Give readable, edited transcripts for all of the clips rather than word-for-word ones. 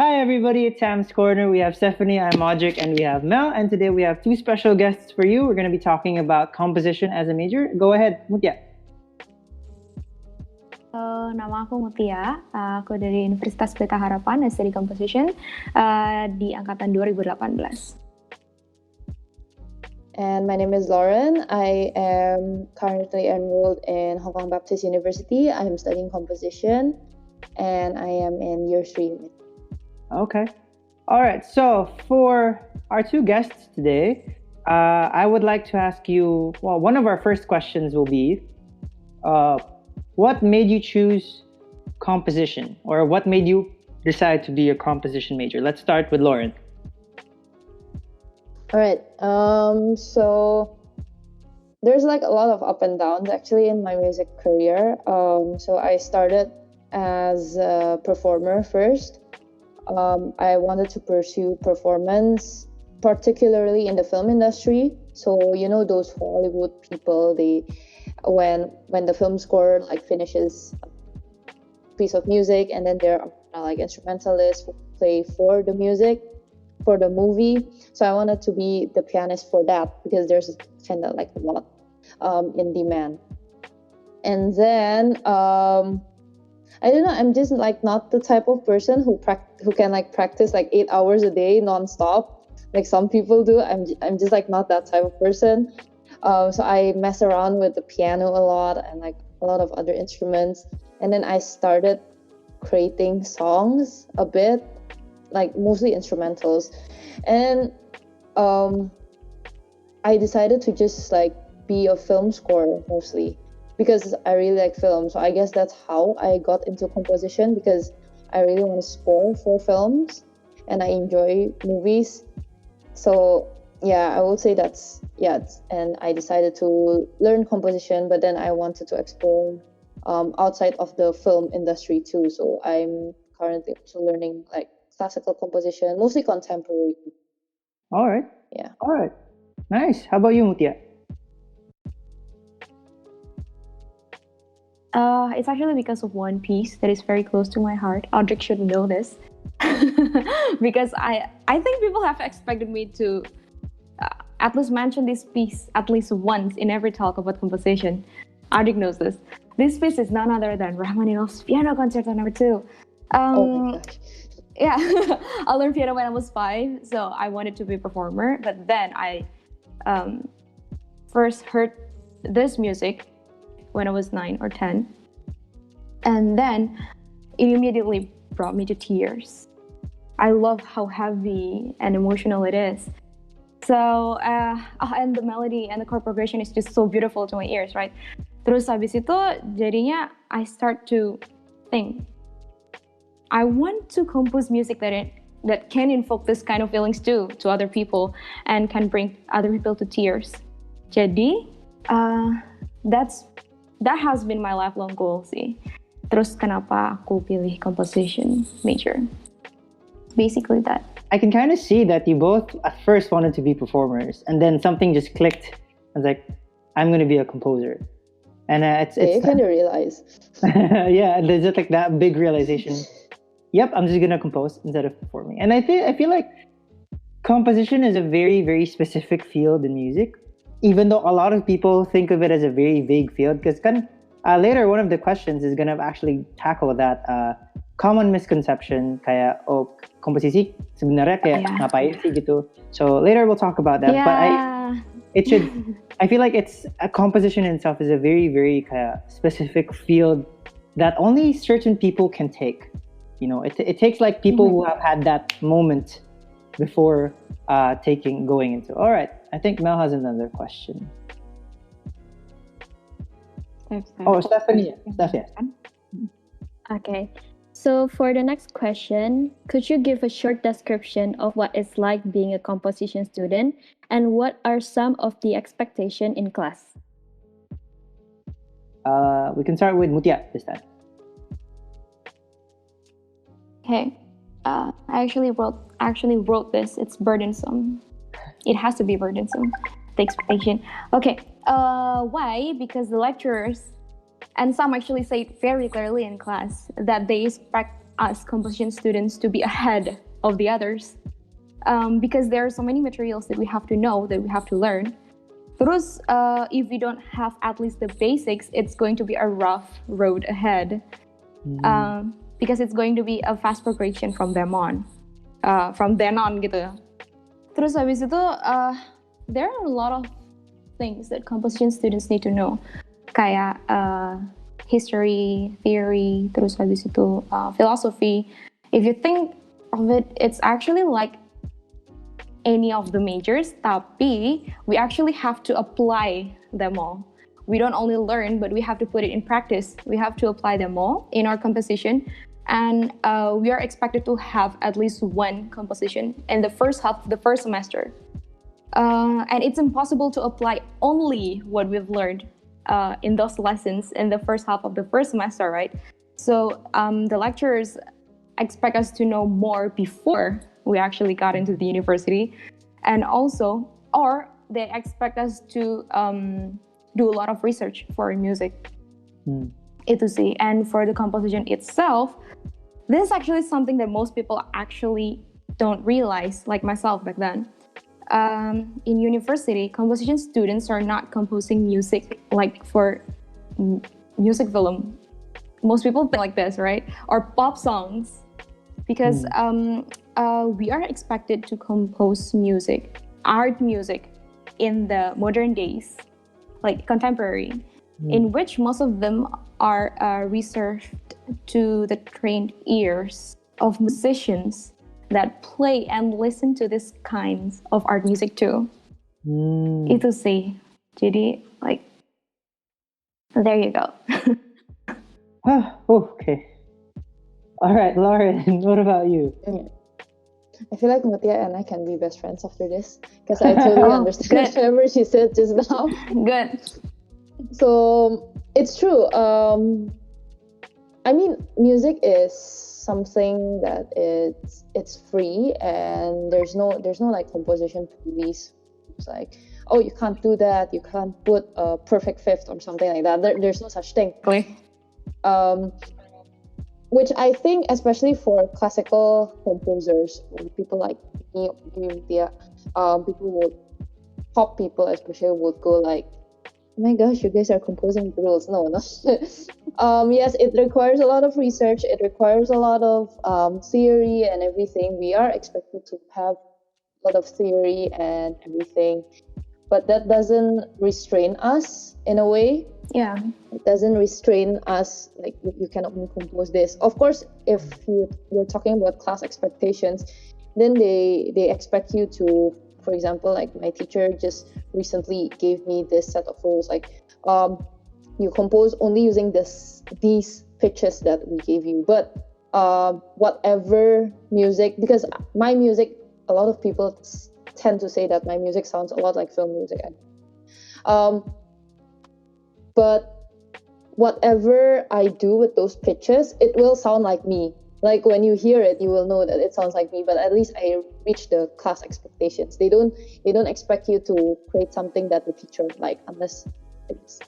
Hi, everybody. It's Sam's Corner. We have Stephanie, I'm Modric, and we have Mel. And today we have two special guests for you. We're going to be talking about composition as a major. Go ahead, Meutia. Nama aku Meutia, aku dari Universitas Pelita Harapan, studi Composition di angkatan 2018. And my name is Lauryn. I am currently enrolled in Hong Kong Baptist University. I am studying composition, and I am in year 3. Okay. All right. So for our two guests today, I would like to ask you, well, one of our first questions will be, what made you choose composition, or what made you decide to be a composition major? Let's start with Lauryn. All right. So there's like a lot of up and downs actually in my music career. So I started as a performer first. I wanted to pursue performance, particularly in the film industry. So you know those Hollywood people, they when the film score like finishes a piece of music, and then there are like instrumentalists who play for the music for the movie. So I wanted to be the pianist for that because there's kind of like a lot in demand. And then I don't know, I'm just like not the type of person who can like practice like 8 hours a day nonstop like some people do. I'm just like not that type of person. So I mess around with the piano a lot and like a lot of other instruments, and then I started creating songs a bit, like mostly instrumentals, and I decided to just like be a film scorer mostly because I really like film. So I guess that's how I got into composition, because I really want to score for films and I enjoy movies. So yeah, I would say that's and I decided to learn composition, but then I wanted to explore outside of the film industry too. So I'm currently also learning like classical composition, mostly contemporary. All right. Yeah. All right. Nice. How about you, Meutia? It's actually because of one piece that is very close to my heart. Audric should know this. Because I think people have expected me to at least mention this piece at least once in every talk about composition. Audric knows this. This piece is none other than Rachmaninoff's Piano Concerto No. 2. Oh my gosh. Yeah, I learned piano when I was 5, so I wanted to be a performer. But then I first heard this music when I was 9 or 10. And then it immediately brought me to tears. I love how heavy and emotional it is. So, and the melody and the chord progression is just so beautiful to my ears, right? Terus habis itu jadinya I start to think, I want to compose music that can invoke this kind of feelings too to other people and can bring other people to tears. Jadi, that has been my lifelong goal sih. Terus kenapa aku pilih composition major? Basically that. I can kind of see that you both at first wanted to be performers, and then something just clicked. I was like, I'm going to be a composer. And it's you kind of realize. Yeah, there's just like that big realization. Yep, I'm just going to compose instead of performing. And I feel like composition is a very, very specific field in music, even though a lot of people think of it as a very vague field, because later one of the questions is going to actually tackle that common misconception kayak komposisi sebenarnya kayak ngapain sih gitu. So later we'll talk about that. Yeah. But I feel like a composition in itself is a very, very specific field that only certain people can take. You know, it takes like people who have had that moment before going into. All right, I think Mel has another question. Stephanie. Okay. So for the next question, could you give a short description of what it's like being a composition student, and what are some of the expectations in class? We can start with Meutia this time. Okay, I actually wrote this. It's burdensome. It has to be burdensome. The expectation. Okay. Why? Because the lecturers, and some actually say it very clearly in class, that they expect us composition students to be ahead of the others, because there are so many materials that we have to know, that we have to learn. Terus, if we don't have at least the basics, it's going to be a rough road ahead, because it's going to be a fast progression from then on gitu. Terus habis itu, there are a lot of things that composition students need to know, kayak history, theory, terus habis itu philosophy. If you think of it, it's actually like any of the majors, tapi we actually have to apply them all. We don't only learn, but we have to put it in practice. We have to apply them all in our composition, and we are expected to have at least one composition in the first half of the first semester. And it's impossible to apply only what we've learned in those lessons in the first half of the first semester, right? So the lecturers expect us to know more before we actually got into the university, and also, or they expect us to do a lot of research for music. Itu sih. And for the composition itself, this is actually something that most people actually don't realize, like myself back then. In university, composition students are not composing music like for music film. Most people think like this, right? Or pop songs, because we are expected to compose music, art music, in the modern days, like contemporary, in which most of them are reserved to the trained ears of musicians that play and listen to these kinds of art music too. Itu sih. Jadi, like, there you go. Okay. All right, Lauren, what about you? I feel like Meutia and I can be best friends after this, because I totally understand whatever she said just now. Good. So it's true. I mean, music is something that it's free, and there's no like composition police. It's like, oh, you can't do that. You can't put a perfect fifth or something like that. There's no such thing. Which I think, especially for classical composers, or people like me, pop people especially would go like, oh my gosh, you guys are composing rules. No. Yes, it requires a lot of research. It requires a lot of theory and everything. We are expected to have a lot of theory and everything, but that doesn't restrain us in a way. Yeah. It doesn't restrain us, like you can only compose this. Of course, if you're talking about class expectations, then they expect you to, for example, like my teacher just recently gave me this set of rules, like you compose only using these pitches that we gave you, but whatever music, because my music, a lot of people tend to say that my music sounds a lot like film music. But whatever I do with those pitches, it will sound like me. Like when you hear it, you will know that it sounds like me, but at least I reach the class expectations. They don't expect you to create something that the teacher like, unless it's,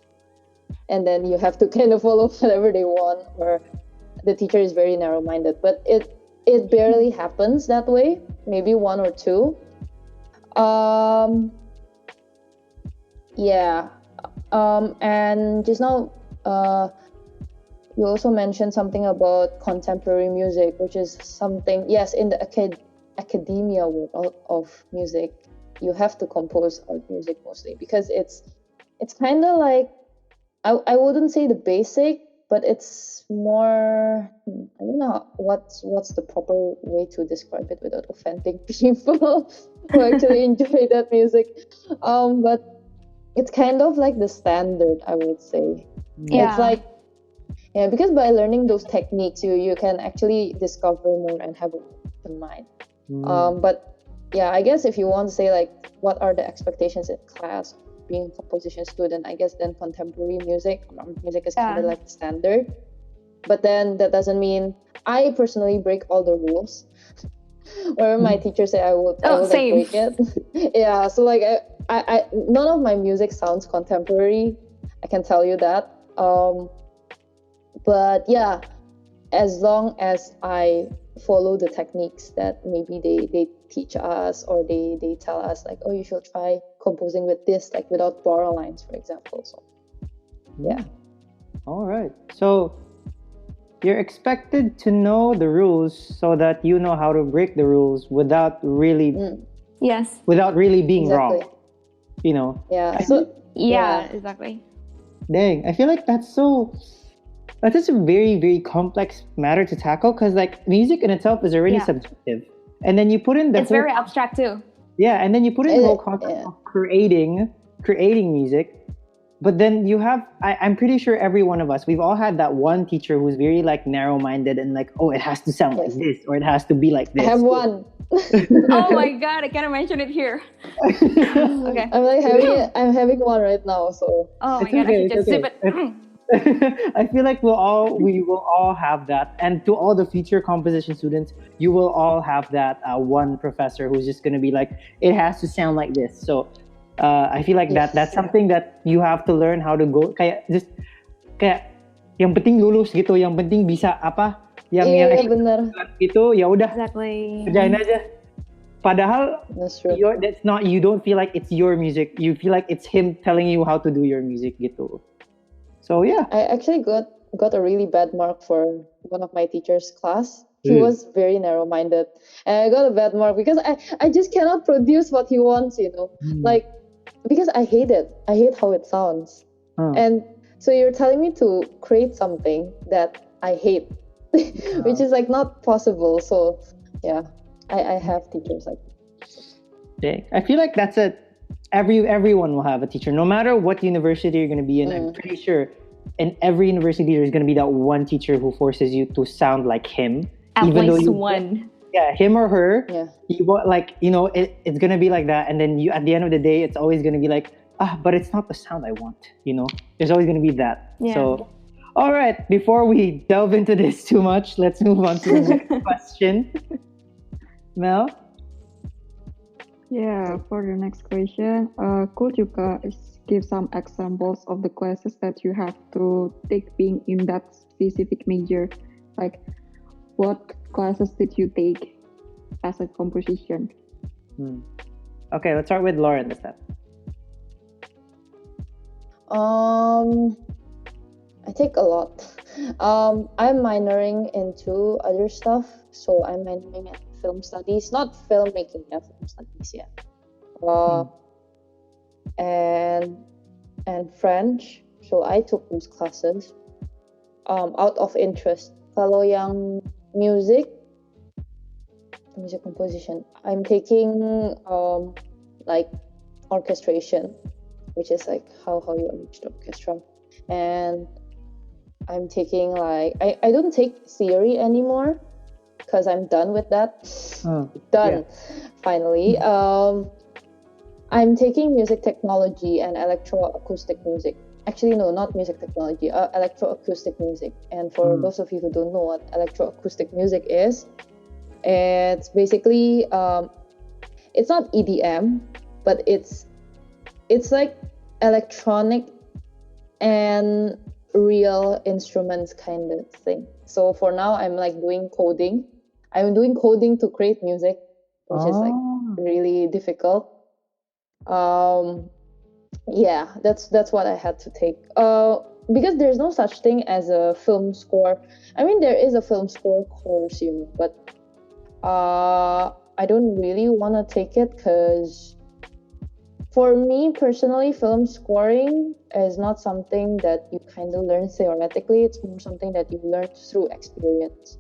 and then you have to kind of follow whatever they want, or the teacher is very narrow-minded. But it barely happens that way, maybe one or two. Yeah. And just now, you also mentioned something about contemporary music, which is something, yes, in the academia world of music, you have to compose art music mostly, because it's kind of like, I wouldn't say the basic, but it's more, I don't know what's the proper way to describe it without offending people who actually enjoy that music. But it's kind of like the standard, I would say. Yeah. It's like, yeah, because by learning those techniques, you can actually discover more and have an open mind. But yeah, I guess if you want to say like, what are the expectations in class being a composition student, I guess then contemporary music is kind of like the standard. But then that doesn't mean I personally break all the rules. Wherever my teacher say I would like, break it. Yeah, so like I none of my music sounds contemporary, I can tell you that. But yeah, as long as I follow the techniques that maybe they teach us, or they tell us like, oh, you should try composing with this, like without bar lines, for example. So yeah. All right. So you're expected to know the rules so that you know how to break the rules without really Yes. without really being Exactly. wrong. You know. Yeah. So Yeah, exactly. Dang, I feel like that's just a very, very complex matter to tackle, because like music in itself is already subjective, and then you put in the It's whole, very abstract too. yeah, and then you put in the whole concept of creating music. But then you have, I'm pretty sure every one of us, we've all had that one teacher who's very like narrow-minded and like, oh, it has to sound like this, or it has to be like this. I have one. Oh my god, I cannot mention it here. Okay. I'm having one right now. So. Oh my god, I should just zip it. I feel like we will all have that, and to all the future composition students, you will all have that one professor who's just gonna be like, it has to sound like this. So I feel like that's something that you have to learn how to go. Kayak yang penting lulus gitu, yang penting bisa apa, yang benar. Gitu ya udah. Exactly. Kerjain aja. Padahal that's true. That's not. You don't feel like it's your music. You feel like it's him telling you how to do your music gitu. So yeah. I actually got a really bad mark for one of my teacher's class. He was very narrow-minded, and I got a bad mark because I just cannot produce what he wants, you know. Like, because I hate it. I hate how it sounds. And so you're telling me to create something that I hate, which is like not possible. So yeah, I have teachers like that. I feel like that's everyone will have a teacher, no matter what university you're going to be in. I'm pretty sure in every university there's going to be that one teacher who forces you to sound like him. At least one. Yeah, him or her. Yeah. It's going to be like that. And then you, at the end of the day, it's always going to be like, but it's not the sound I want, you know? There's always going to be that. Yeah. So, all right, before we delve into this too much, let's move on to the next question. Mel? Yeah, for the next question, could you guys give some examples of the classes that you have to take being in that specific major? Like, what classes did you take as a composition? Okay, let's start with Lauren this time. I take a lot. I'm minoring into other stuff, so I'm minoring at film studies, not filmmaking, yeah, film studies, yeah. And French, so I took those classes out of interest. Kalau yang music composition, I'm taking like orchestration, which is like how you arrange the orchestra, and I'm taking like I don't take theory anymore because I'm done with that. Finally. I'm taking music technology and electroacoustic music. Actually, no, not music technology, electroacoustic music. And for those of you who don't know what electroacoustic music is, it's basically, it's not EDM, but it's like electronic and real instruments kind of thing. So for now, I'm like doing coding. I'm doing coding to create music, which is like really difficult. Yeah, that's what I had to take. Because there's no such thing as a film score. I mean, there is a film score course, you know, but I don't really want to take it because for me personally, film scoring is not something that you kind of learn theoretically. It's more something that you learn through experience,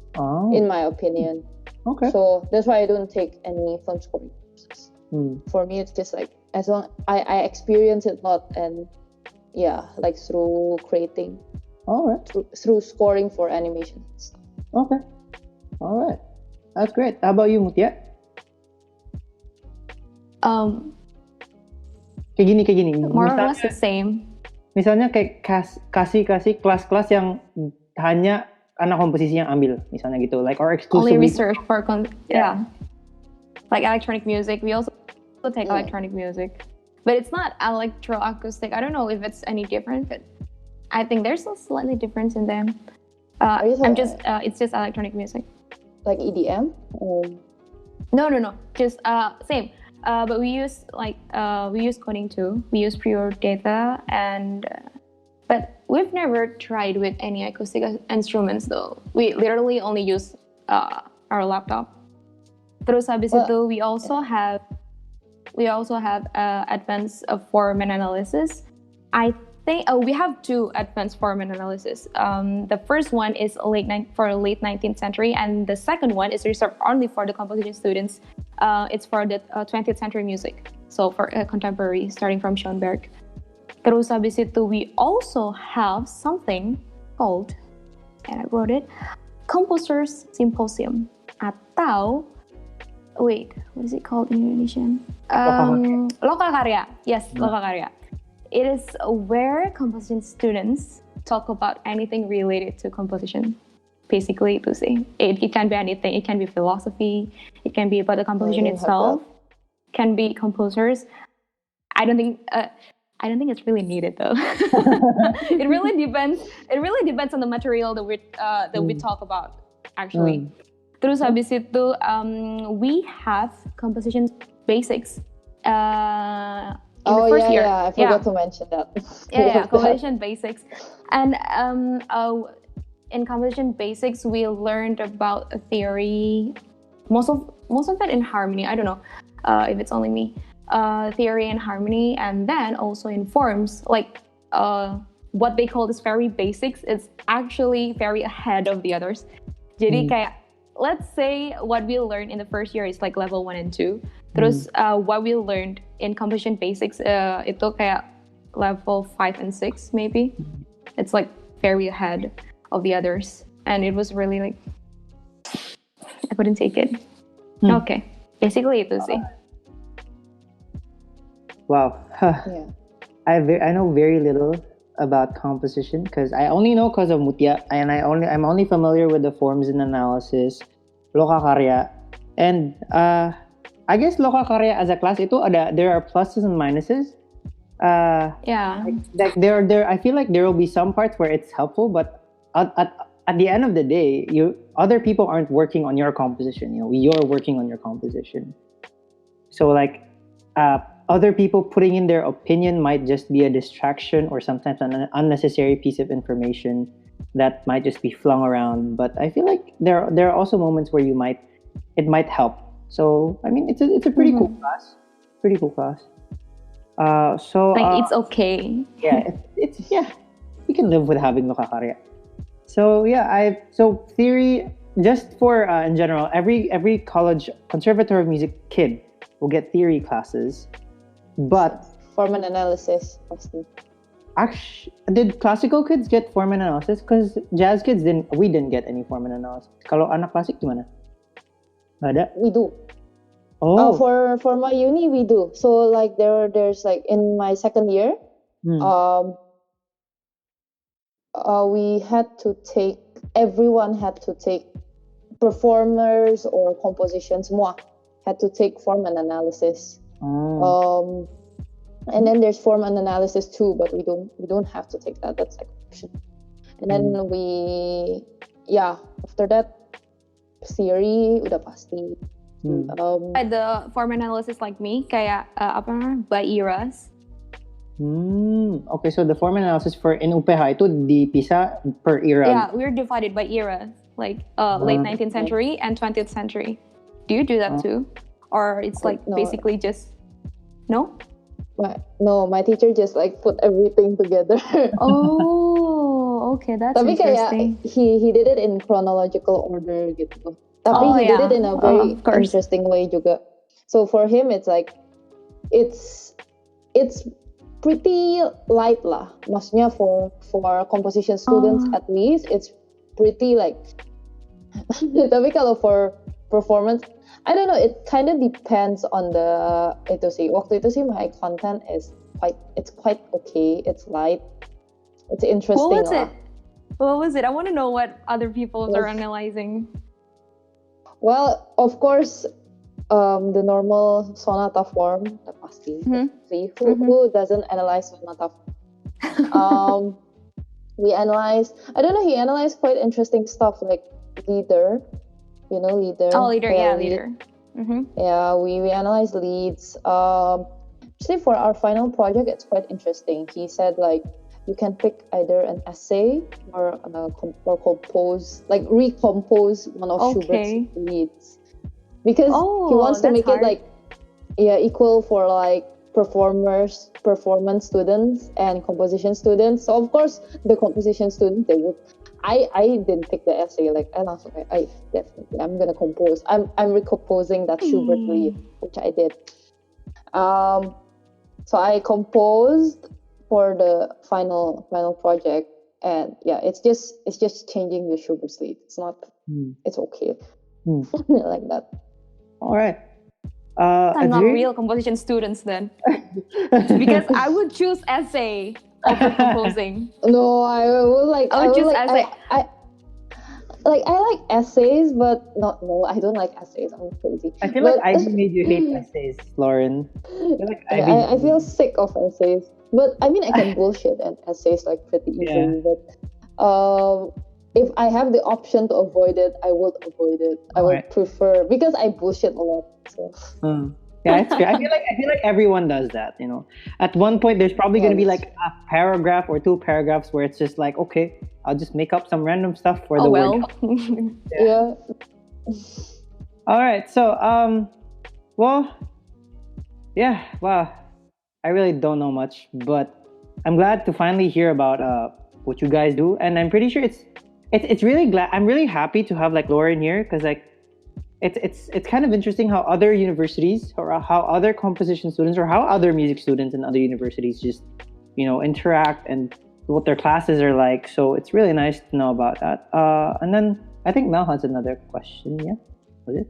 in my opinion. Okay. So that's why I don't take any film scoring courses. For me, it's just like, as long I experience it a lot, and yeah, like through creating, all right, through scoring for animation stuff. Okay, all right, that's great. How about you, Meutia? Kayak gini. More or less the same. Misalnya kayak kasih kelas-kelas yang hanya anak komposisi yang ambil, misalnya gitu, like, or exclusively. Only research for like electronic music. We also take electronic music, but it's not electroacoustic. I don't know if it's any different, but I think there's a slightly difference in them. I'm just it's just electronic music. Like EDM? Or... No. Just same. But we use coding too. We use pure data but we've never tried with any acoustic instruments though. We literally only use our laptop. Terus habis itu we also have advanced Formant Analysis. I think we have two advanced Formant Analysis. The first one is for late 19th century, and the second one is reserved only for the composition students. It's for the 20th century music, so for contemporary, starting from Schoenberg. Terus habis itu we also have something called, and I wrote it, Composers Symposium, atau wait, what is it called in Indonesian? Lokal karya. Yes, lokal karya. It is where composition students talk about anything related to composition. Basically, to say it can be anything. It can be philosophy. It can be about the composition itself. Can be composers. I don't think it's really needed though. It really depends. It really depends on the material that we talk about. Actually, terus habis itu we have composition basics. In the first year. I forgot to mention that. Composition basics, and in composition basics we learned about a theory. Most of it in harmony. I don't know if it's only me. Theory and harmony, and then also in forms, like what they call this very basics. It's actually very ahead of the others. Jadi kayak, let's say what we learned in the first year is like level 1 and 2. Terus what we learned in composition basics itu kayak level 5 and 6 maybe. It's like very ahead of the others, and it was really like I couldn't take it. Okay, basically itu sih. Wow. Yeah. I know very little about composition because I only know because of Meutia, and I'm only familiar with the forms and analysis, lokal karya, and I guess lokal karya as a class there are pluses and minuses. Like there I feel like there will be some parts where it's helpful, but at the end of the day, other people aren't working on your composition. You're working on your composition. So like other people putting in their opinion might just be a distraction, or sometimes an unnecessary piece of information that might just be flung around. But I feel like there are also moments where it might help. So I mean, it's a pretty cool class. Pretty cool class. It's okay. It's we can live with having lokal karya. So theory, just for in general, every college conservatory of music kid will get theory classes, but Formant Analysis, pasti. Actually, did classical kids get Formant Analysis? Because jazz kids we didn't get any Formant Analysis. Kalau anak klasik gimana? Nggak ada? We do. Oh. For my uni we do. So like there's like in my second year, everyone had to take, performers or compositions, semua had to take Formant Analysis. And then there's Formant Analysis too, but we don't have to take that. That's like option. And then after that theory udah pasti. The Formant Analysis like me kayak by eras. Okay, so the Formant Analysis for in UPH itu dipisah per era. Yeah, we're divided by eras, like late 19th century and 20th century. Do you do that too? Or it's like basically just no? No, my teacher just like put everything together. Oh, okay, that's Tapi interesting. Kayak he did it in chronological order gitu. Tapi he did it in a very interesting way juga. So for him, it's like it's pretty light lah. Maksudnya for composition students at least, it's pretty like. Tapi kalau for performance, I don't know. It kind of depends on the itu sih. Waktu itu sih my content is quite okay. It's light. It's interesting lah. What was it? I want to know what other people are analyzing. Well, of course, the normal sonata form, pasti. Who doesn't analyze sonata? we analyzed. I don't know. He analyzed quite interesting stuff like leader. You know, leader. Oh, leader, yeah, lead. leader. Mm-hmm. Yeah, we analyzed leads. Actually, for our final project, it's quite interesting. He said like you can pick either an essay or compose, like recompose one of Schubert's leads, because he wants to make it like equal for like performance students and composition students. So of course, the composition students, they would. I didn't pick the essay. Like I definitely I'm gonna compose. I'm recomposing that Schubert lead, which I did. So I composed for the final project, and yeah, it's just changing the Schubert's lead. It's not. It's okay. Like that. All right. I'm not real composition students then, because I would choose essay over composing. No, I would choose essay. I like essays, but I don't like essays. I'm crazy. I feel like Ivy made you hate essays, Lauren. I feel sick of essays. But I mean, I can bullshit and essays like pretty easily. Yeah. But if I have the option to avoid it, I would avoid it. I would prefer, because I bullshit a lot. So. Yeah, it's fair. I feel like everyone does that. You know, at one point there's probably going to be like a paragraph or 2 paragraphs where it's just like, okay, I'll just make up some random stuff for the word. Yeah. All right. So well, yeah. Wow. I really don't know much, but I'm glad to finally hear about what you guys do, and I'm pretty sure it's really glad. I'm really happy to have like Lauren here, because like it's kind of interesting how other universities or how other composition students or how other music students in other universities just, you know, interact and what their classes are like. So it's really nice to know about that. And then I think Mel has another question. Yeah, was it?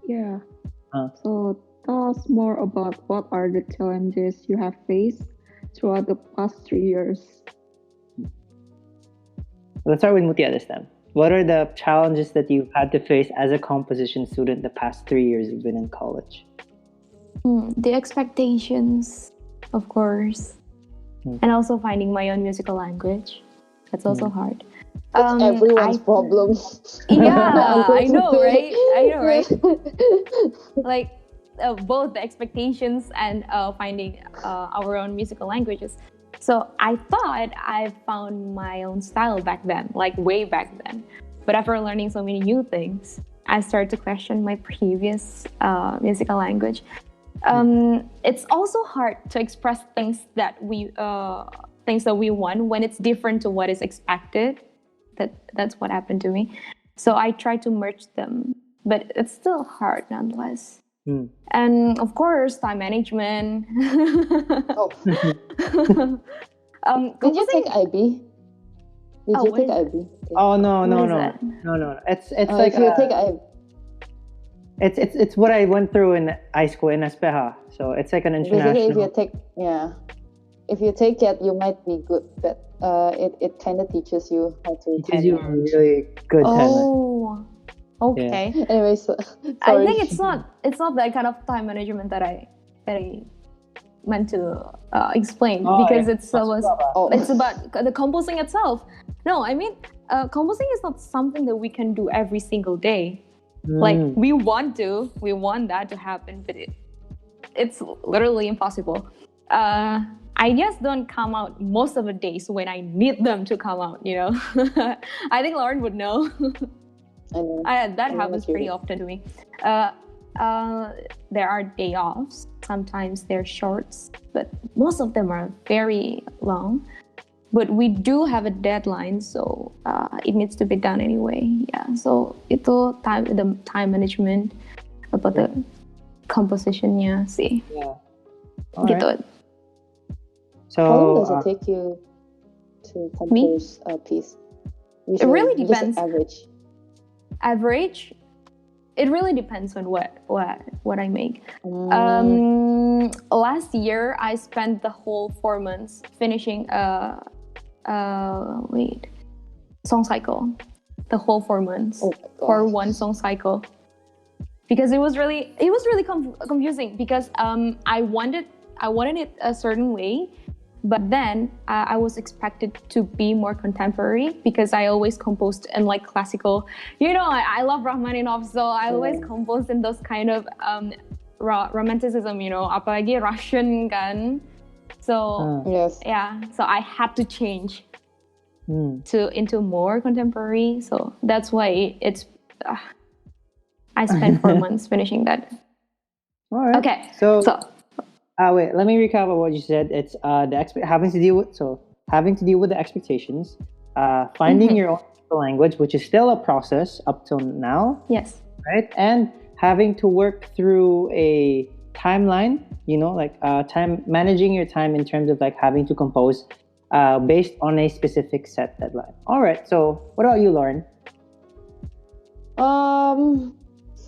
Yeah. So tell us more about what are the challenges you have faced throughout the past 3 years. Let's start with Meutia this time. What are the challenges that you've had to face as a composition student the past 3 years you've been in college? The expectations, of course, and also finding my own musical language. That's also hard. That's everyone's problem. Yeah, I know, right? Like both the expectations and finding our own musical languages. So I thought I found my own style back then, like way back then. But after learning so many new things, I started to question my previous musical language. It's also hard to express things that we want when it's different to what is expected. That's what happened to me. So I tried to merge them, but it's still hard nonetheless. And of course, time management. Did you take IB? Did you take IB? Oh no. It's like if you take IB. It's what I went through in high school in Espeja. So it's like an international. Basically, if you take it, you might be good, but it kind of teaches you how to. Teaches you really good time. Okay. Yeah. Anyway, so I think it's not that kind of time management that I meant to explain, because it's about the composing itself. No, I mean composing is not something that we can do every single day. Like we want that to happen, but it's literally impossible. Ideas don't come out most of the days when I need them to come out. You know, I think Lauren would know. That happens pretty often to me. There are day offs. Sometimes they're shorts, but most of them are very long. But we do have a deadline, so it needs to be done anyway. Yeah. So the time management about the compositionnya sih. Yeah. Gitu. Right. So how long does it take you to compose a piece? It really depends. Average. It really depends on what I make. Last year I spent the whole 4 months finishing song cycle, the whole 4 months for one song cycle, because it was really confusing, because I wanted it a certain way, But then I was expected to be more contemporary because I always composed in like classical. I love Rachmaninoff, so I always composed in those kind of romanticism, apalagi Russian kan. So Yes. yeah, so I had to change into more contemporary. So that's why it's I spent 4 months finishing that. All right. Okay, So, so wait. Let me recap what you said. It's having to deal with the expectations, finding your own language, which is still a process up till now, yes, right? And having to work through a timeline. Managing your time in terms of like having to compose, based on a specific set deadline. All right. So, what about you, Lauren?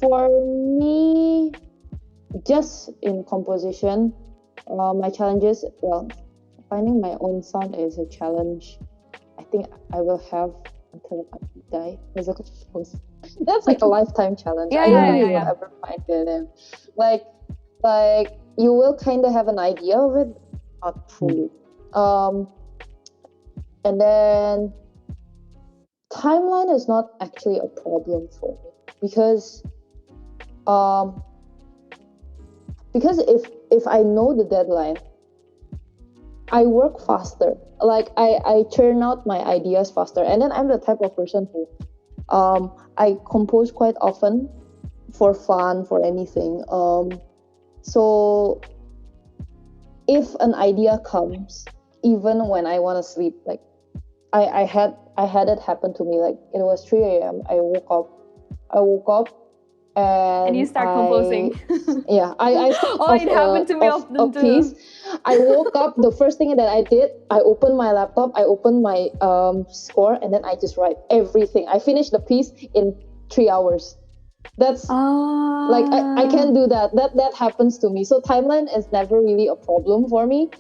For me, just in composition, my challenges, finding my own sound is a challenge. I think I will have until I die as a composer. That's like a lifetime challenge. I don't think you will ever find it. Like you will kind of have an idea of it, not fully. And then timeline is not actually a problem for me because if I know the deadline, I work faster. Like I churn out my ideas faster, and then I'm the type of person who I compose quite often for fun, for anything. So if an idea comes, even when I want to sleep, like I had it happen to me. Like it was 3 a.m. I woke up and you start composing. Yeah, I it happened to me often too. Piece. I woke up. The first thing that I did, I opened my laptop, I opened my score, and then I just write everything. I finished the piece in 3 hours. That's like I can do that. That happens to me. So timeline is never really a problem for me.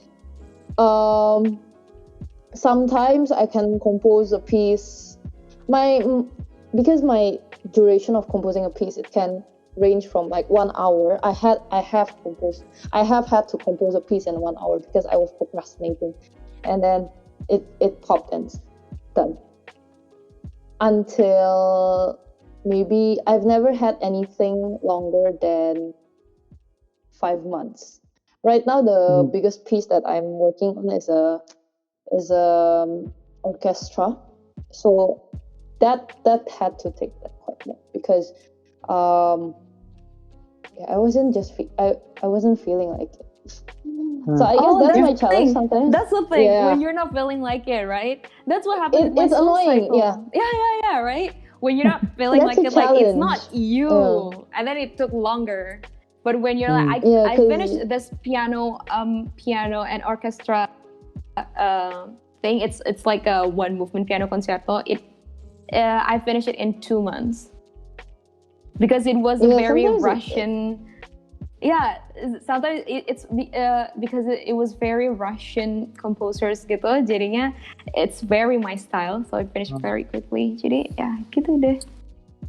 Sometimes I can compose a piece. Because my duration of composing a piece, it can range from like 1 hour. I have had to compose a piece in 1 hour because I was procrastinating, and then it popped and done. Until maybe I've never had anything longer than 5 months. Right now, the biggest piece that I'm working on is a orchestra. So that had to take that quite long because I wasn't feeling like it. So I guess that's my challenge sometimes. That's the thing, when you're not feeling like it, right? That's what happens with my it's soul annoying. cycle. Yeah, right? When you're not feeling like it, like it's not you, and then it took longer. But when you're like, I finished this piano and orchestra thing. It's like a one movement piano concerto. I finished it in 2 months because it was a very Russian. Sometimes it's because it was very Russian composers gitu. Jadinya it's very my style, so I finished very quickly. Jadi gitu deh.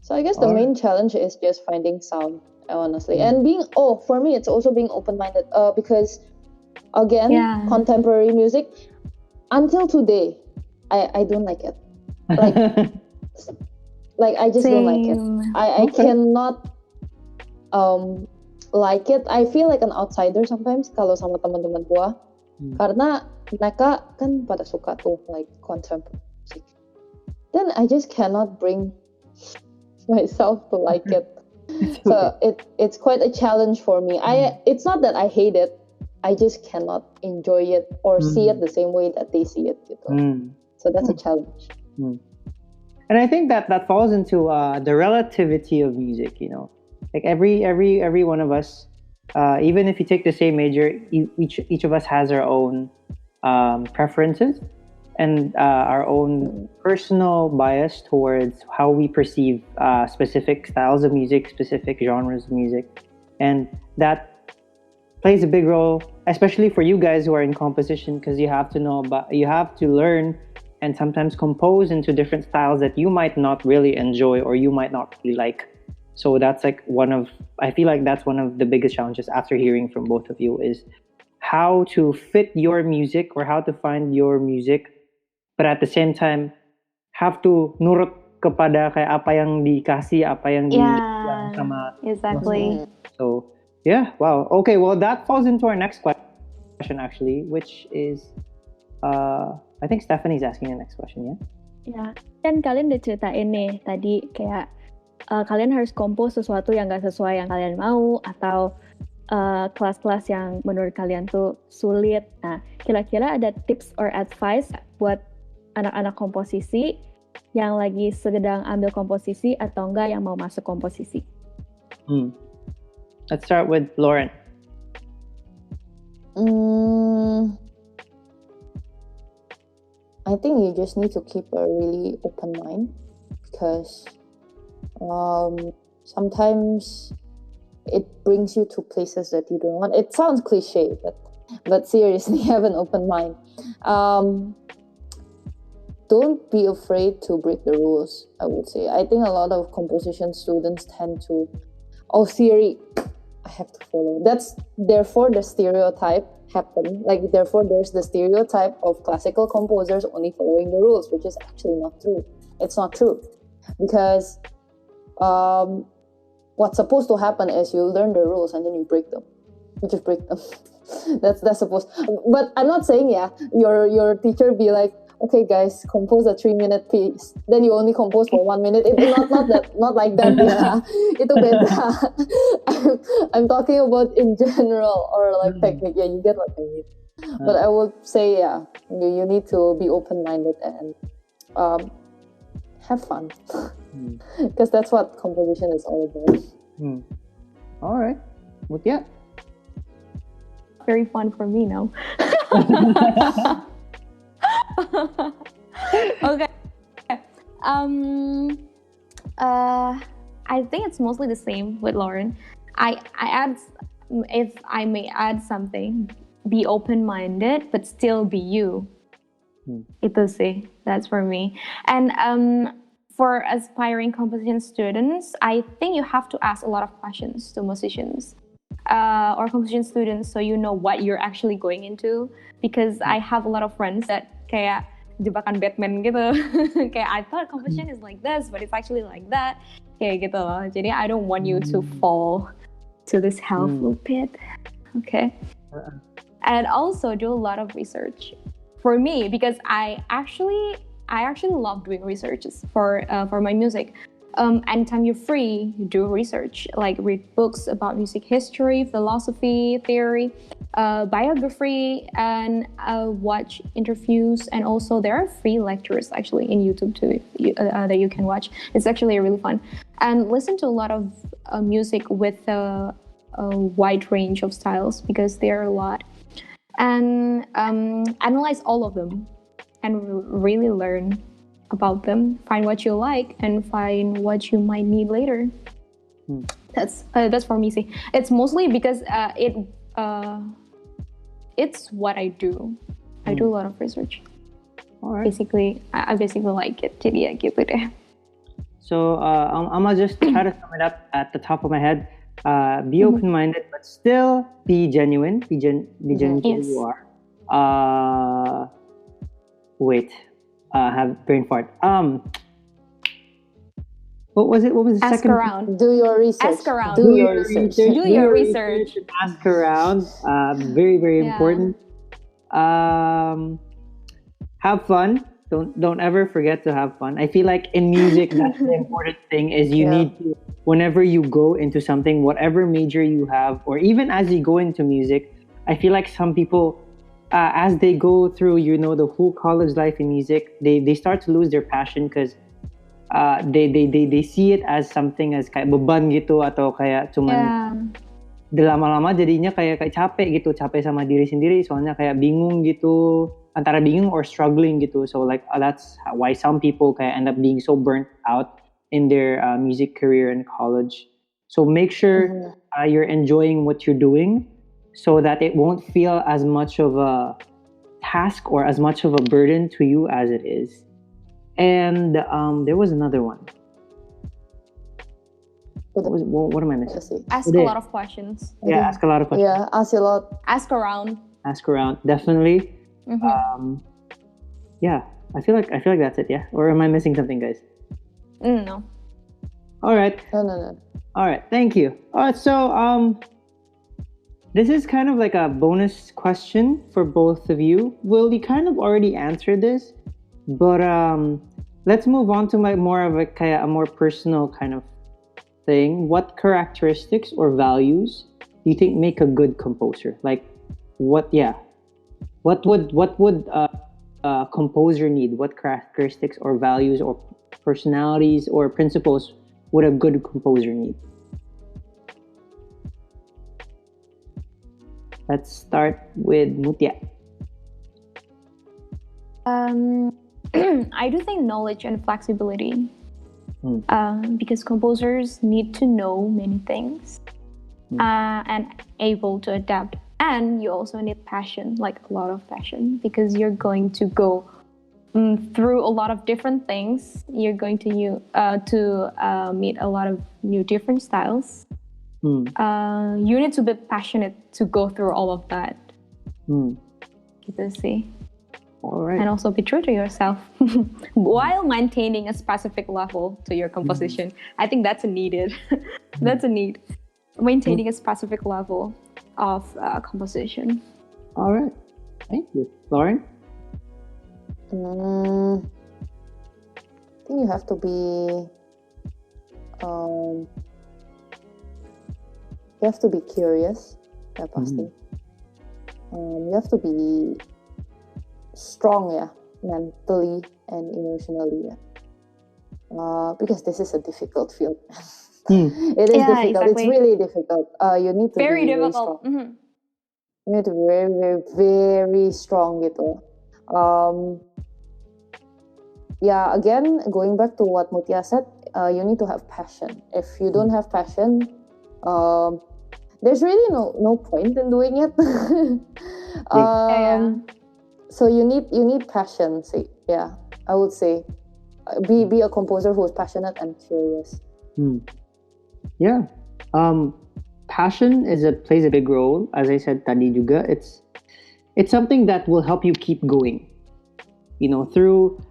So I guess the main challenge is just finding sound, honestly, and for me it's also being open-minded. Because again, contemporary music until today, I don't like it. Like I just don't like it. I cannot like it. I feel like an outsider sometimes kalau sama teman-teman gua karena mereka kan pada suka tuh like contemporary music. Then I just cannot bring myself to like it. So it's quite a challenge for me. It's not that I hate it. I just cannot enjoy it or see it the same way that they see it. Gitu. So that's a challenge. And I think that falls into the relativity of music. Like every one of us, even if you take the same major, each of us has our own preferences and our own personal bias towards how we perceive specific styles of music, specific genres of music, and that plays a big role, especially for you guys who are in composition, because you have to learn and sometimes compose into different styles that you might not really enjoy or you might not really like. So that's like I feel like that's one of the biggest challenges after hearing from both of you, is how to fit your music or how to find your music, but at the same time have to nurut kepada kayak apa yang dikasih, apa yang dibilang sama exactly. So yeah, wow. Okay, well that falls into our next question actually, which is I think Stephanie's asking the next question, ya? Ya, kan kalian udah ceritain nih tadi kayak kalian harus kompos sesuatu yang gak sesuai yang kalian mau atau kelas-kelas yang menurut kalian tuh sulit. Nah, kira-kira ada tips or advice buat anak-anak komposisi yang lagi sedang ambil komposisi atau enggak yang mau masuk komposisi? Let's start with Lauryn. I think you just need to keep a really open mind because sometimes it brings you to places that you don't want. It sounds cliche, but seriously, have an open mind. Don't be afraid to break the rules, I would say. I think a lot of composition students tend to, theory, I have to follow. Therefore the stereotype happen. Like, therefore there's the stereotype of classical composers only following the rules, which is actually not true. It's not true. Because what's supposed to happen is you learn the rules and then you break them. You just break them. that's supposed. But I'm not saying your teacher be like, okay guys, compose a 3-minute piece. Then you only compose for 1 minute. Not like that. Itu beda. I'm talking about in general or like technique. Yeah, you get what I mean. But I would say you need to be open-minded and have fun. Because that's what composition is all about. All right. Meutia? Very fun for me now. Okay. I think it's mostly the same with Lauryn. I add, if I may add something, be open-minded but still be you. Itu sih, that's for me. And for aspiring composition students, I think you have to ask a lot of questions to musicians or composition students so you know what you're actually going into. Because I have a lot of friends that kayak jebakan Batman gitu. Kayak I thought composition is like this, but it's actually like that. Kayak gitu loh. Jadi I don't want you to fall to this hellful pit. Okay. And also do a lot of research. For me, because I actually love doing researches for my music. Anytime you're free, you do research, like read books about music history, philosophy, theory, biography, and watch interviews. And also there are free lectures actually in YouTube too that you can watch. It's actually really fun. And listen to a lot of music with a wide range of styles because there are a lot. And analyze all of them and really learn about them, find what you like and find what you might need later. That's for me. See, it's mostly because it's what I do. I do a lot of research. All right. Basically, I basically like it. Jadi ya gitu deh. So I'm gonna just try to sum it up at the top of my head. Be open-minded, but still be genuine. Be genuine who you are. Have brain fart. What was it? What was the Ask second? around. Do your research. Ask around. Do your research. Do your research. Ask around. Very, very important. Have fun. Don't ever forget to have fun. I feel like in music, that's the important thing is you need to, whenever you go into something, whatever major you have, or even as you go into music, I feel like some people, as they go through, the whole college life in music, they start to lose their passion because they see it as something as kayak beban gitu atau kayak cuman lama-lama jadinya kayak capek sama diri sendiri soalnya kayak bingung gitu, antara bingung or struggling gitu. So like that's why some people kayak end up being so burnt out in their music career in college. So make sure you're enjoying what you're doing so that it won't feel as much of a task or as much of a burden to you as it is. And there was another one. What am I missing? Ask a lot of questions. Yeah, ask a lot of questions. Yeah, ask a lot. Ask around. ask around. Definitely. Yeah, I feel like that's it. Yeah, or am I missing something, guys? No. All right. No. All right. Thank you. All right. So this is kind of like a bonus question for both of you. Well, you kind of already answered this, but let's move on to more of a more personal kind of thing. What characteristics or values do you think make a good composer? Like, what would a composer need? What characteristics or values or personalities or principles would a good composer need? Let's start with Meutia. I do think knowledge and flexibility, because composers need to know many things and able to adapt. And you also need passion, like a lot of passion, because you're going to go through a lot of different things. You're going to meet a lot of new different styles. You need to be passionate to go through all of that. Gitu sih. All right. And also be true to yourself while maintaining a specific level to your composition. I think that's a needed. That's a need. Maintaining a specific level of composition. All right. Thank you. Lauryn? I think you have to be curious, ya pasti. You have to be strong, ya, mentally and emotionally, ya. Because this is a difficult field. It is difficult. Exactly. It's really difficult. You need to very be difficult. very strong. You need to be very, very, very strong gitu. Yeah, again, going back to what Meutia said, you need to have passion. If you don't have passion, there's really no point in doing it. So you need passion. Yeah, I would say be a composer who is passionate and curious. Yeah, passion plays a big role. As I said tadi juga, it's something that will help you keep going. You know, through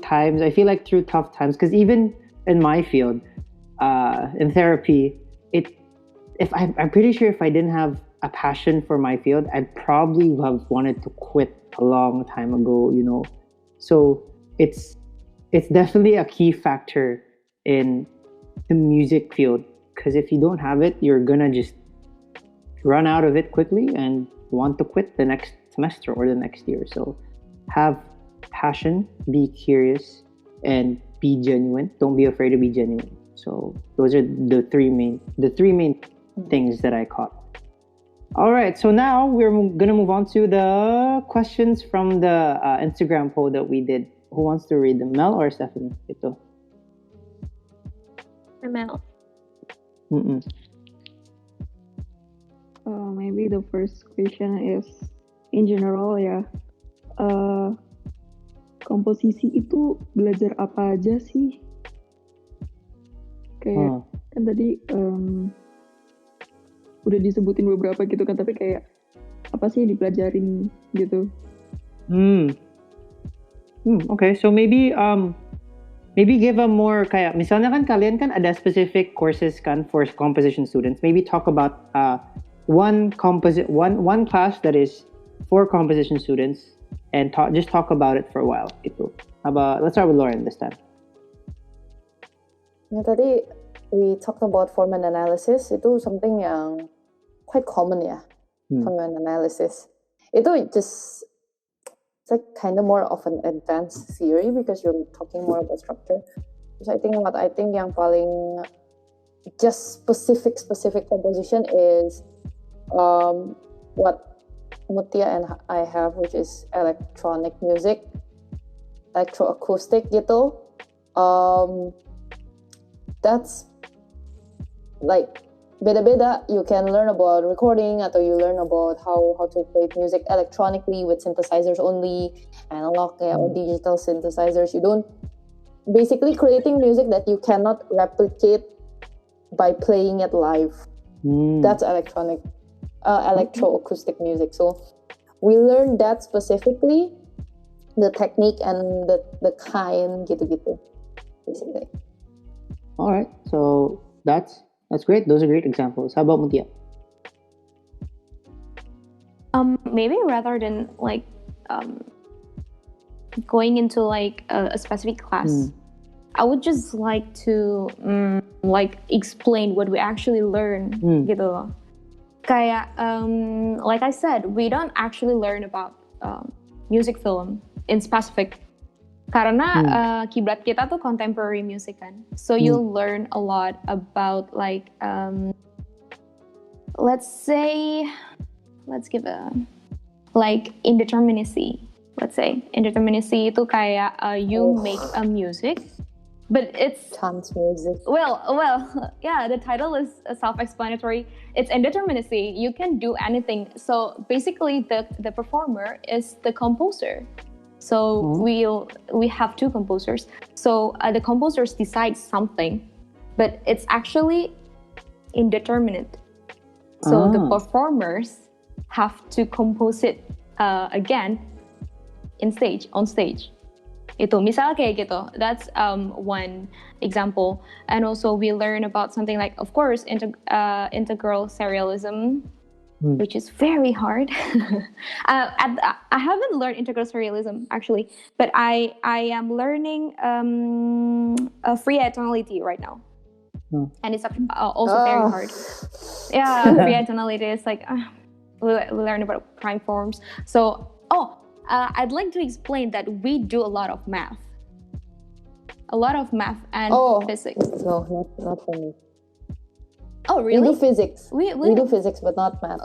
times. I feel like through tough times, because even in my field, in therapy, I'm pretty sure if I didn't have a passion for my field, I'd probably have wanted to quit a long time ago. You know, so it's definitely a key factor in the music field, because if you don't have it, you're gonna just run out of it quickly and want to quit the next semester or the next year. So have passion, be curious, and be genuine. Don't be afraid to be genuine. So those are the three main things that I caught. All right, so now we're gonna move on to the questions from the Instagram poll that we did. Who wants to read them, Mel or Stephanie? Ito. Mel. Maybe the first question is in general ya. Komposisi itu belajar apa aja sih? Kayak kan tadi udah disebutin beberapa gitu kan, tapi kayak apa sih yang dipelajarin gitu? Okay, so maybe give a more kayak misalnya kan kalian kan ada specific courses kan for composition students. Maybe talk about one class that is for composition students and just talk about it for a while gitu. Let's start with Lauryn this time. Ya, tadi we talked about Formant Analysis. Itu something yang quite common ya. Formant Analysis. It's like kind of more of an advanced theory because you're talking more about structure. So I think yang paling just specific composition is what Meutia and I have, which is electronic music, electroacoustic gitu. That's like beda-beda. You can learn about recording atau you learn about how to create music electronically with synthesizers only, analog or digital synthesizers. You don't basically creating music that you cannot replicate by playing it live. That's electroacoustic music. So we learn that specifically, the technique and the kind gitu-gitu, basically. All right, so that's great. Those are great examples. How about Meutia? Maybe rather than like going into like a specific class, I would just like to like explain what we actually learn gitu loh. Kayak like I said, we don't actually learn about music film in specific. Karena kiblat kita tuh contemporary music kan. So you'll learn a lot about like let's give a like indeterminacy. Let's say indeterminacy itu kayak you make a music, but it's chance music. Well, yeah, the title is self-explanatory. It's indeterminacy. You can do anything. So basically, the performer is the composer. So we have two composers. So the composers decide something, but it's actually indeterminate. So the performers have to compose it again on stage. Itu misal kayak gitu. That's one example. And also we learn about something like, of course, integral serialism, which is very hard. I haven't learned integral serialism actually, but I am learning free tonality right now, and it's also very hard. Yeah, free tonality is like we learn about prime forms. So I'd like to explain that we do a lot of math and physics. No, not for me. Oh, really? We do physics. We do physics, but not math.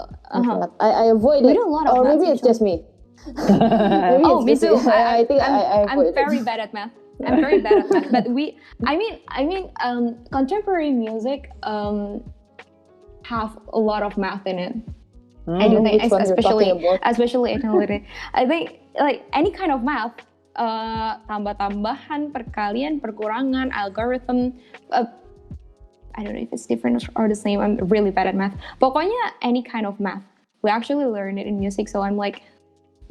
I avoid it. We do a lot of or math. Maybe it's just me. Me too. I think I'm very bad at math. I'm very bad at math. But contemporary music have a lot of math in it. I do think, especially tonality. I think like any kind of math, tambah-tambahan, perkalian, perkurangan, algorithm. I don't know if it's different or the same. I'm really bad at math. Pokoknya any kind of math. We actually learn it in music, so I'm like,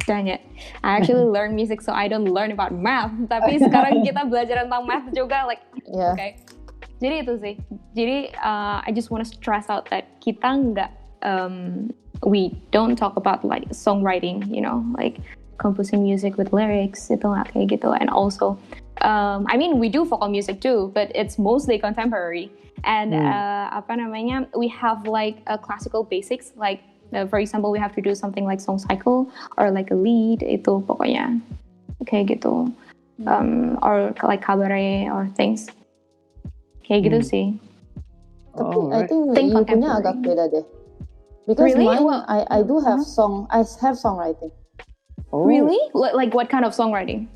dang it. I actually learn music, so I don't learn about math. Tapi sekarang kita belajar tentang math juga, like, okay. Jadi itu sih. Jadi I just want to stress out that kita nggak, we don't talk about like songwriting, you know, like composing music with lyrics, itu nggak kayak gitu. And also, we do vocal music too, but it's mostly contemporary. And we have like classical basics, like for example, we have to do something like song cycle or like a lead, itu pokoknya kayak gitu, or like cabaret or things kayak gitu sih. Tapi I think you punya agak beda deh, because really? I do have songwriting. Really? Like what kind of songwriting?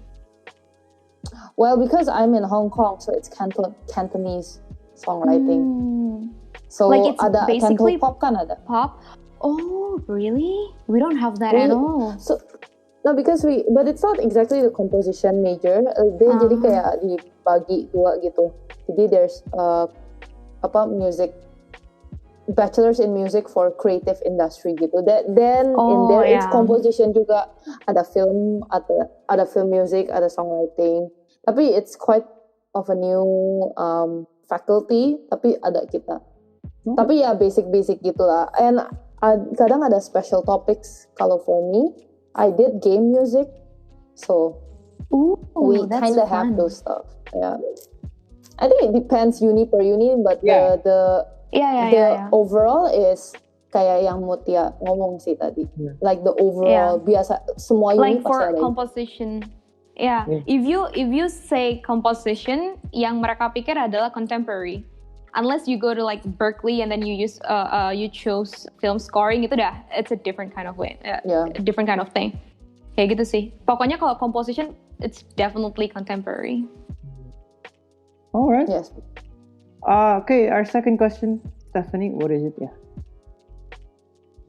Well, because I'm in Hong Kong, so it's Cantonese songwriting. So like it's ada basically pop kan ada. Pop? Oh, really? We don't have that at all. So no, but it's not exactly the composition major. Dia jadi kayak dibagi dua gitu. Jadi there's music, bachelor's in music for creative industry gitu. Then in there it's composition juga, ada film music, ada songwriting. Tapi it's quite of a new faculty, tapi ada kita. Tapi ya basic gitulah. And kadang ada special topics. Kalau for me, I did game music, so we kind of have those stuff. Yeah, I think it depends uni per uni, but the overall is kayak yang Meutia ngomong sih tadi. Like the overall biasa semua uni like for composition. Yeah. If you say composition, yang mereka pikir adalah contemporary. Unless you go to like Berkeley and then you chose film scoring, itu dah, it's a different kind of way, different kind of thing. Kayak gitu sih. Pokoknya kalau composition, it's definitely contemporary. All right. Yes. Okay, our second question, Stephanie, what is it?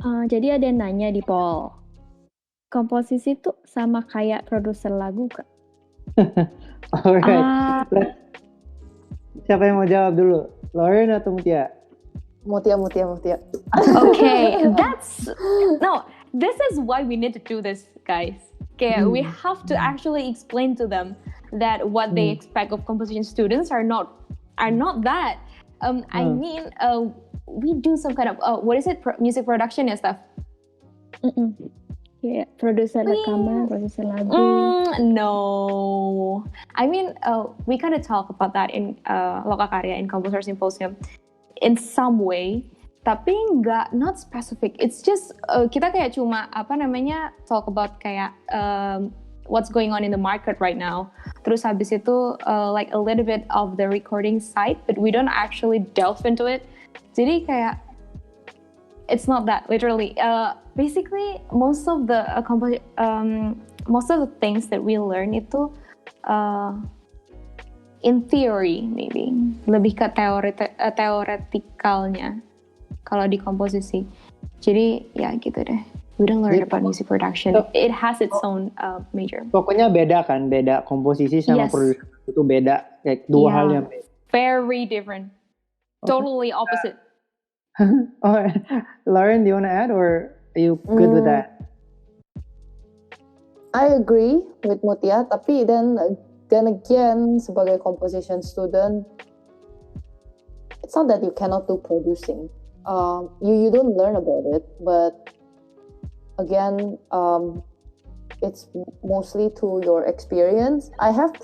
Jadi ada yang nanya di poll. Komposisi tuh sama kayak produser lagu kak? Alright. Siapa yang mau jawab dulu? Lauryn atau Meutia? Meutia. Okay, this is why we need to do this, guys. Okay, we have to actually explain to them that what they expect of composition students are not that. I mean, we do some kind of what is it? Music production and stuff. Yeah, produser rekaman, produser lagu. No, I mean, we kind of talk about that in Lokakarya in Composer Symposium in some way, tapi not specific. It's just kita kayak cuma talk about kayak what's going on in the market right now. Terus habis itu like a little bit of the recording side, but we don't actually delve into it. Jadi kayak it's not that literally. Basically, most of the things that we learn itu in theory maybe lebih ke teoretikalnya kalau di komposisi. Jadi ya gitu deh. We don't learn about music production. It has its own major. Pokoknya beda komposisi sama produksi itu beda, kayak dua hal yang beda. Very different. Totally opposite. Lauryn, do you want to add or are you good with that? I agree with Meutia, tapi then again, sebagai composition student, it's not that you cannot do producing. You don't learn about it, but again, it's mostly to your experience. I have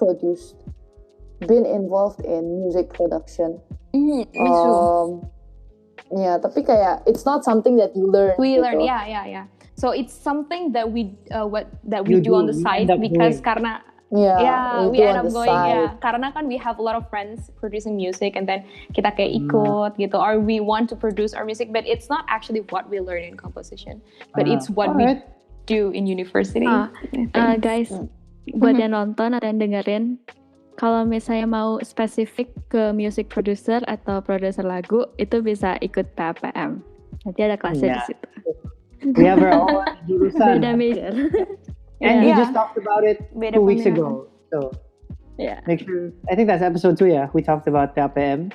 been involved in music production. Me too. Yeah, tapi kayak it's not something that you learn. We learn, yeah. So it's something that we do on the side because karena we end up going karena kan we have a lot of friends producing music and then kita kayak ikut gitu, or we want to produce our music, but it's not actually what we learn in composition, but it's what we do in university. Guys, buat yang nonton atau yang dengerin, kalau misalnya mau spesifik ke music producer atau produser lagu, itu bisa ikut PAPM. Nanti ada kelasnya di situ. We have our own jurusan. Beda major. And we just talked about it 2 weeks ago. So make sure. I think that's episode 2. Yeah, we talked about PAPM.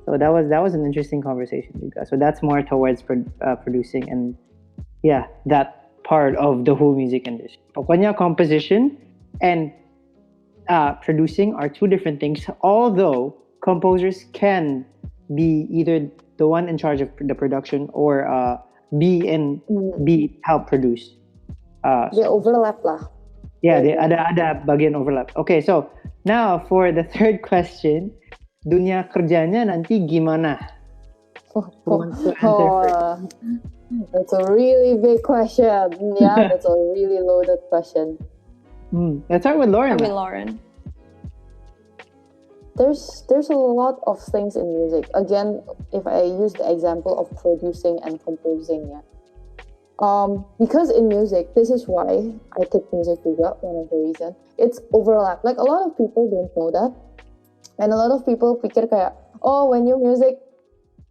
So that was an interesting conversation, you guys. So that's more towards producing and that part of the whole music industry. Pokoknya composition and producing are two different things, although composers can be either the one in charge of the production or help produce. They overlap lah. Yeah, ada bagian overlap. Okay, so now for the third question, dunia kerjanya nanti gimana? That's a really big question. Yeah, that's a really loaded question. Let's start with Lauryn. There's a lot of things in music. Again, if I use the example of producing and composing, because in music, this is why I took music juga, one of the reasons. It's overlap. Like a lot of people don't know that. And a lot of people pikir kayak, when you music,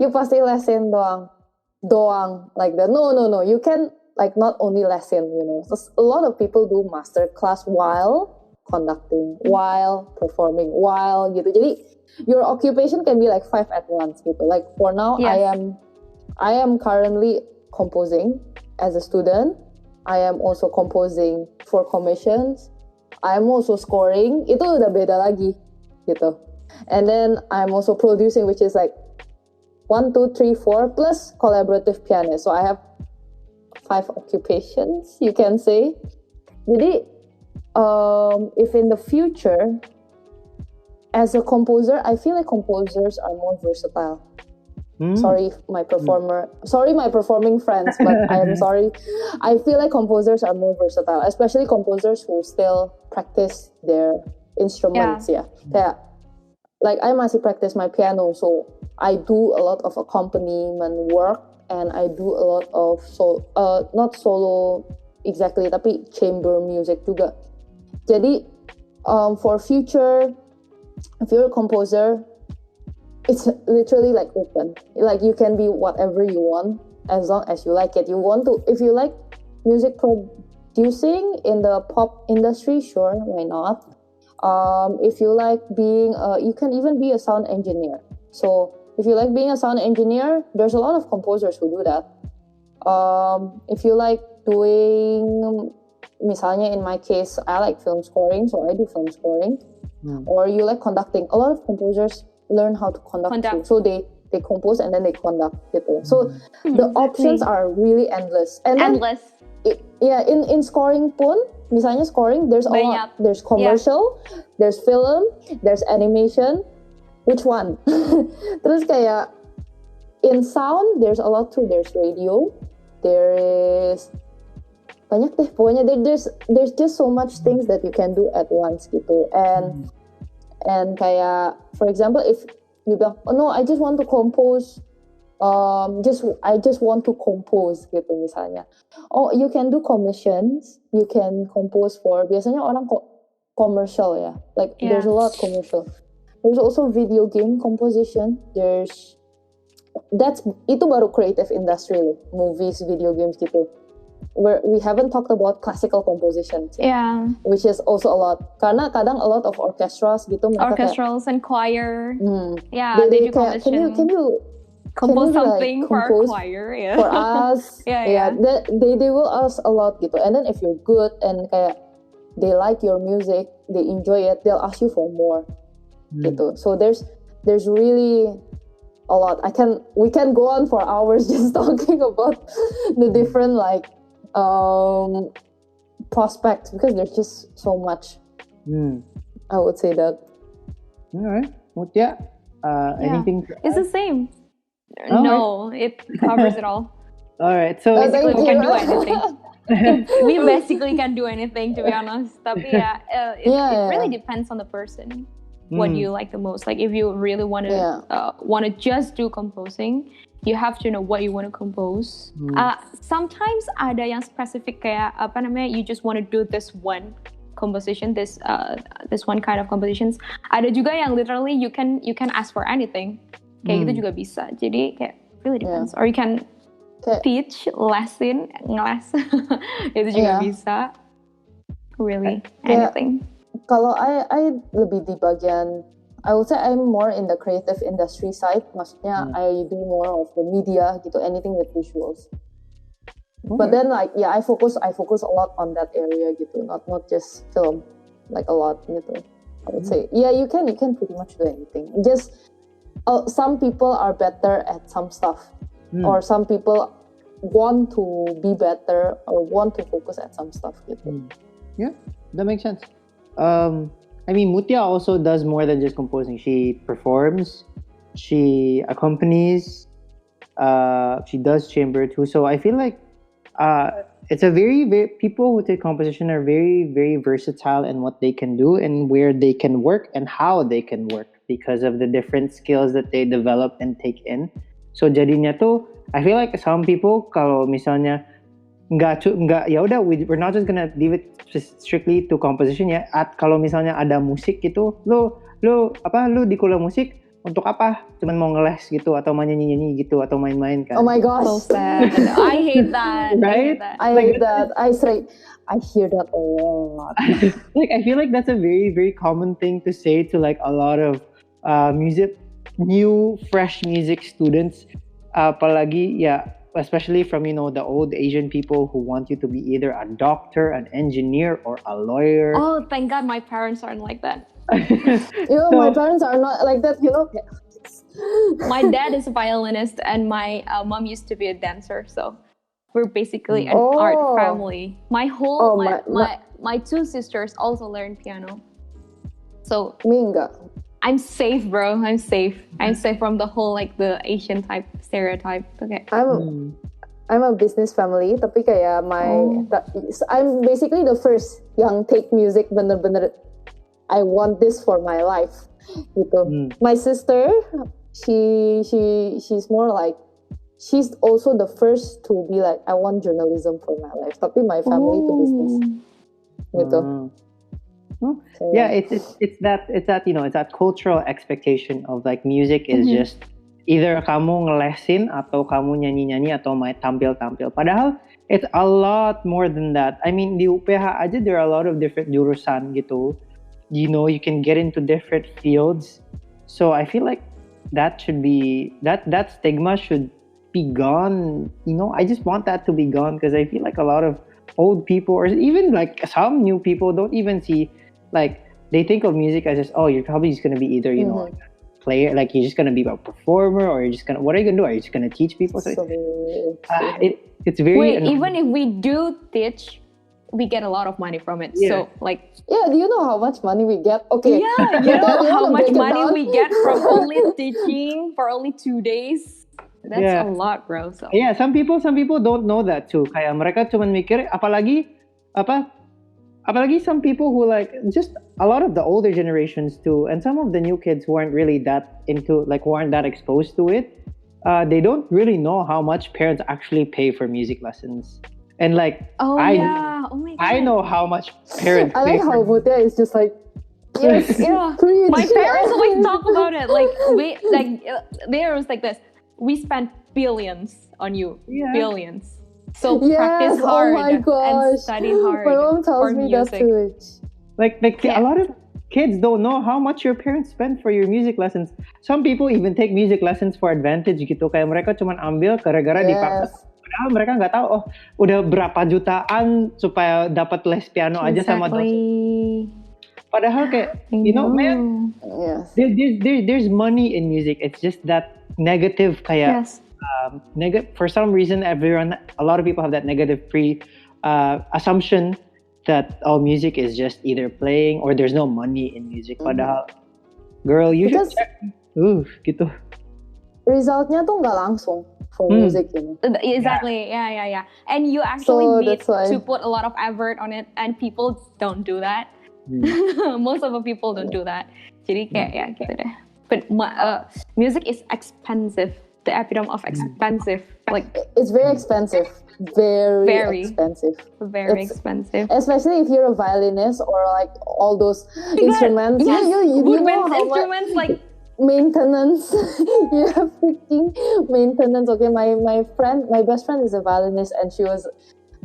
you pasti lesin doang. Like that. No. You can like not only lesson, So a lot of people do master class while conducting, while performing, while gitu. Jadi your occupation can be like 5 at once gitu. Like for now, I am currently composing as a student. I am also composing for commissions. I am also scoring. Itu udah beda lagi gitu. And then I'm also producing, which is like 1, 2, 3, 4 plus collaborative pianist. So I have 5 occupations, you can say. Jadi, if in the future, as a composer, I feel like composers are more versatile. Sorry, my performing friends, but I am sorry. I feel like composers are more versatile, especially composers who still practice their instruments. Kayak, like I masih practice my piano, so I do a lot of accompaniment work. And I do a lot of not solo exactly, tapi chamber music juga. Jadi, for future, if you're a composer, it's literally like open. Like you can be whatever you want as long as you like it. If you like music producing in the pop industry, sure, why not? If you like being, you can even be a sound engineer. So, if you like being a sound engineer, there's a lot of composers who do that. If you like doing, misalnya in my case, I like film scoring, so I do film scoring. Or you like conducting. A lot of composers learn how to conduct. Too. So they compose and then they conduct gitu. So the options are really endless. And endless. Then, in scoring pun, misalnya scoring, there's a lot. There's commercial, there's film, there's animation. Which one? Terus kayak in sound, there's a lot too. There's radio, there is banyak deh. Pokoknya there's just so much things that you can do at once gitu. And kayak, for example, if you bilang, oh no, I just want to compose. I just want to compose gitu misalnya. Oh, you can do commissions. You can compose for, biasanya orang commercial ya. Like there's a lot commercial. There's also video game composition. Itu baru creative industry loh. Movies, video games gitu. Where we haven't talked about classical composition. Yeah. Which is also a lot. Karena kadang a lot of orchestras gitu. Orchestrals and choir. Yeah, they do commission. Can you compose something for our choir, for us? yeah. They will ask a lot gitu. And then if you're good and kayak they like your music, they enjoy it, they'll ask you for more gitu. So there's really a lot. We can go on for hours just talking about the different like prospects, because there's just so much. I would say that. All right. Meutia, anything? It's the same. Oh, no, it covers it all. All right. So basically, we can do anything. We basically can do anything, to be honest. Tapi it really depends on the person. What do you like the most? Like if you really want to just do composing, you have to know what you want to compose. Sometimes ada yang spesifik kayak apa namanya, you just want to do this one composition, this one kind of compositions. Ada juga yang literally you can ask for anything. Kayak gitu juga bisa. Jadi kayak really depends. Or you can teach, lesson, ngeles. Itu juga bisa. Really anything. Kalau I lebih di bagian, I would say I'm more in the creative industry side. Maksudnya I do more of the media gitu, anything with visuals. But then like I focus a lot on that area gitu, not just film, like a lot gitu. I would say you can pretty much do anything. Just some people are better at some stuff, or some people want to be better or want to focus at some stuff gitu. Yeah, that makes sense. I mean, Meutia also does more than just composing. She performs, she accompanies, she does chamber too. So I feel like it's a very, very, people who take composition are very, very versatile in what they can do and where they can work and how they can work because of the different skills that they develop and take in. So jadinya tuh, I feel like some people kalau misalnya nggak ya udah, we're not just gonna leave it strictly to composition ya. Kalau misalnya ada musik gitu, lu di kuliah musik untuk apa? Cuman mau ngeles gitu atau main nyanyi gitu atau main-main kan? Oh my gosh, so sad. I hate that. Right? I hate that. I hear that a lot. Like I feel like that's a very, very common thing to say to like a lot of fresh music students. Apalagi especially from the old Asian people who want you to be either a doctor, an engineer, or a lawyer. Oh, thank God my parents aren't like that. My parents are not like that. My dad is a violinist and my mom used to be a dancer, so we're basically an art family. My whole my two sisters also learn piano. So I'm safe, bro. I'm safe from the whole like the Asian type stereotype. Okay. I'm a business family, tapi kayak I'm basically the first yang take music bener-bener. I want this for my life, gitu. My sister, she's more like, she's also the first to be like, I want journalism for my life. Tapi my family to business, gitu. So, it's that cultural expectation of like music is just either kamu ngelesin atau kamu nyanyi-nyanyi atau main tampil-tampil. Padahal it's a lot more than that. I mean di UPH aja there are a lot of different jurusan gitu. You can get into different fields. So I feel like that should be that stigma should be gone. I just want that to be gone because I feel like a lot of old people, or even like some new people, don't even see, like, they think of music as just, you're probably just gonna be either like a player, like you're just gonna be a performer, or you're just gonna, what are you gonna do? Are you just gonna teach people? So it's very Wait, annoying. even if we do teach, we get a lot of money from it. Yeah. So like, do you know how much money we get? Okay. yeah, you know how much money we get from only teaching for only 2 days? That's a lot, bro. So Yeah, some people don't know that too. Kaya mereka cuman mikir, apalagi some people who, like, just a lot of the older generations too, and some of the new kids who aren't really that into, like, who aren't that exposed to it. They don't really know how much parents actually pay for music lessons. And like, oh my God. I know how much parents I pay like how for. Meutia is just like, yes, Yeah, preach. my parents always talk about it. Like, there was like this. We spent billions on you, billions. So practice hard and study hard. My mom tells me that too. Like a lot of kids don't know how much your parents spend for your music lessons. Some people even take music lessons for advantage gitu. Kayak mereka cuma ambil gara-gara dipaksa. Padahal mereka nggak tahu, udah berapa jutaan supaya dapat les piano aja sama dosen. Padahal kayak, man, there's money in music. It's just that negative kayak, for some reason, a lot of people have that negative assumption that music is just either playing or there's no money in music. Padahal, girl, you should check. Gitu. Resultnya tuh nggak langsung for music ini. Exactly, yeah. And you actually need to put a lot of effort on it, and people don't do that. Most of the people don't do that. Jadi kayak gitu deh. But music is expensive. The epitome of expensive. Like, it's very expensive. Very expensive. Very expensive. Especially if you're a violinist or like all those instruments. Yes, you know how instruments like maintenance. You have freaking maintenance. Okay, my best friend is a violinist, and she was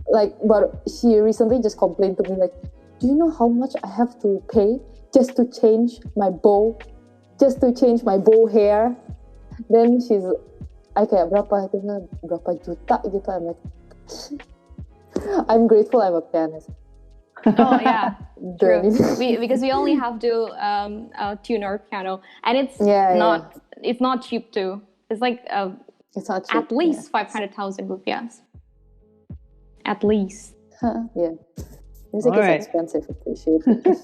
like, but she recently just complained to me like, do you know how much I have to pay just to change my bow, hair? Then I kayak berapa juta gitu. I'm like, I'm grateful I'm a pianist. Oh yeah, true. Because we only have to tune our piano, and it's not cheap too. It's like it's not cheap, at least 500,000 rupiahs. At least. Yeah, music is expensive. Appreciate it.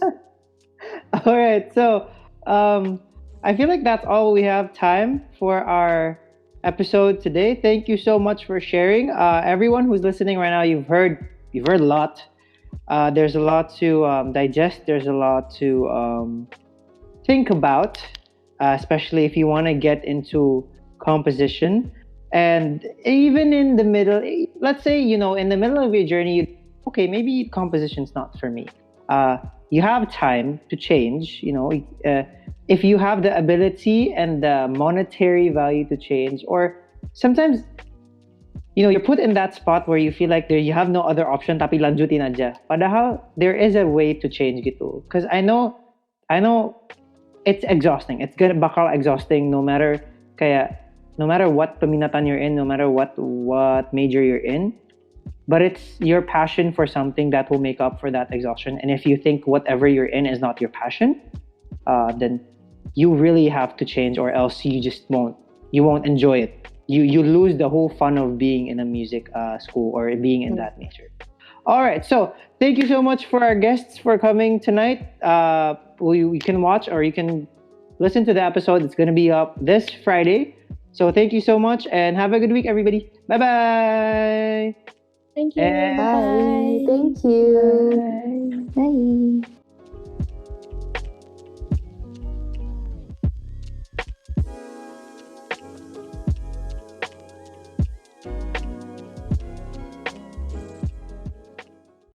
All right, so I feel like that's all we have time for our episode today. Thank you so much for sharing. Everyone who's listening right now, you've heard a lot. There's a lot to digest. There's a lot to think about, especially if you want to get into composition. And even in the middle, let's say, in the middle of your journey, okay, maybe composition's not for me. You have time to change, if you have the ability and the monetary value to change, or sometimes, you're put in that spot where you feel like you have no other option, tapi lanjutin aja. Padahal, there is a way to change gitu. Because I know it's exhausting. It's bakal exhausting no matter what peminatan you're in, no matter what major you're in. But it's your passion for something that will make up for that exhaustion. And if you think whatever you're in is not your passion, then you really have to change, or else you won't enjoy it. You lose the whole fun of being in a music school or being in that major. All right, so thank you so much for our guests for coming tonight. You can watch or you can listen to the episode. It's going to be up this Friday. So thank you so much and have a good week, everybody. Bye-bye. Thank you. Bye. Thank you. Bye.